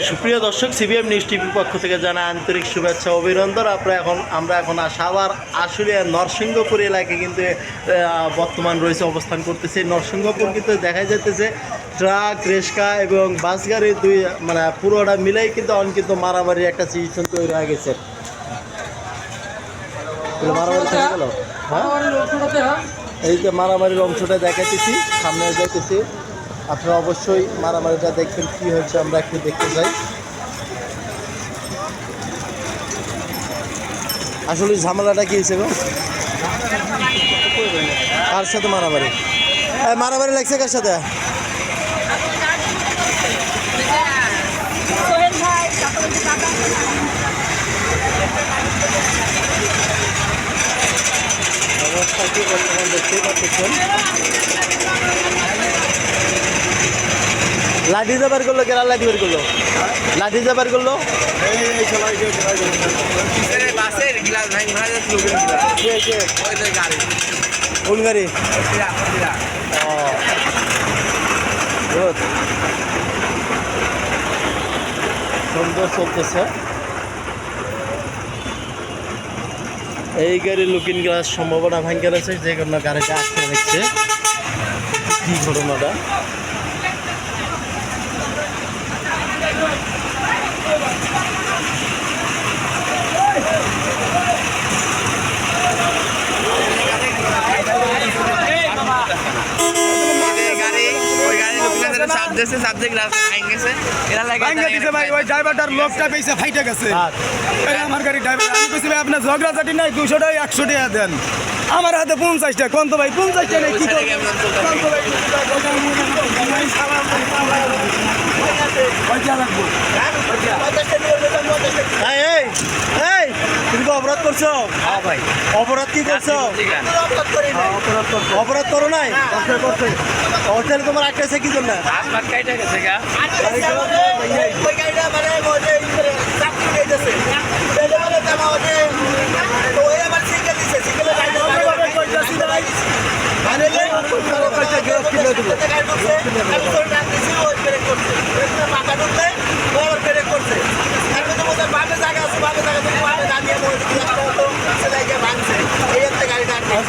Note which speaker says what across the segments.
Speaker 1: সুপ্রিয় দর্শক, CBM news টিভির পক্ষ থেকে জানা আন্তরিক শুভেচ্ছা অভিনন্দন। আমরা এখন সাভার আশুলিয়া নরসিংহপুর এলাকায় কিন্তু বর্তমান রয়েছে, অবস্থান করতেছে। নরসিংহপুর কিন্তু দেখা যাইতেছে ট্রাক, রেশকা এবং বাস গাড়ি দুই মানে পুরোটা মিলেই কিন্তু কিন্তু মারামারির একটা সিচুয়েশন তৈরি হয়ে গেছে। মারামারি থেকে গেল, হ্যাঁ, এই যে মারামারির অংশটা দেখাইতেছি, সামনে যাইতেছি। আপনারা অবশ্যই মারামারিটা দেখবেন, কি হয়েছে আমরা একটু দেখতে চাই। আসলে ঝামেলাটা কি হয়েছে গো? কার সাথে মারামারি? মারামারি লাগছে কার সাথে? অবস্থা কি বর্তমান দেখতেই পাচ্ছেন। লাঠি দিয়ে বের করলো, কেরা লাঠি বের করলো? লাঠি দিয়ে বের করলো। কোন গাড়ি? সুন্দর চলতেছে এই গাড়ি। লুকিং গ্লাস সম্ভাবনা ভাঙ্গে রয়েছে, যে কোনো গাড়িটা আটকে রাখছে। কি ঘটনাটা?
Speaker 2: আমার গাড়ি ড্রাইভার আমি কইছি ভাই আপনার ঝগড়াঝাটি নাই, 200 টাকা 100 টাকা দেন। আমার হাতে 50 টাকা, কোন তো ভাই 50 টাকা নেই, কি
Speaker 1: তুমি তো অপরাধ করছো?
Speaker 3: ভাই
Speaker 1: অপরাধ কি করছো? অপরাধ করো নাই? হোটেল তোমার আটকেছে কি জন্য?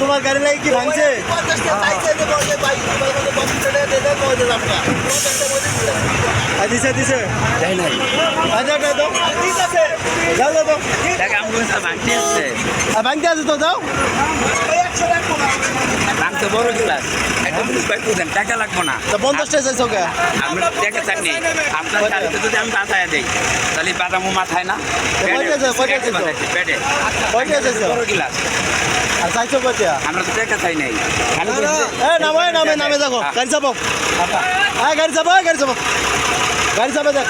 Speaker 1: তোমার গাড়ি লাগে কি ভাঙছে? দিছে দিছে ভাঙতে আছে তো যাও।
Speaker 3: বড় গ্লাস টাকা লাগবো না,
Speaker 1: 50 টাকা চাইছো কে?
Speaker 3: আমরা টাকা চাইনি। আপনার গাড়িতে যদি আমি বাঁচায় দেই তাহলে বাদামও মাথায় না, বড় গ্লাস।
Speaker 1: আর চাইছো কত?
Speaker 3: আমরা তো টাকা চাই নাই।
Speaker 1: নামে যাবো, গাড়ি যাবো, গাড়ি যাবো, গাড়ি যাবো, গাড়ি যাবে দেখ।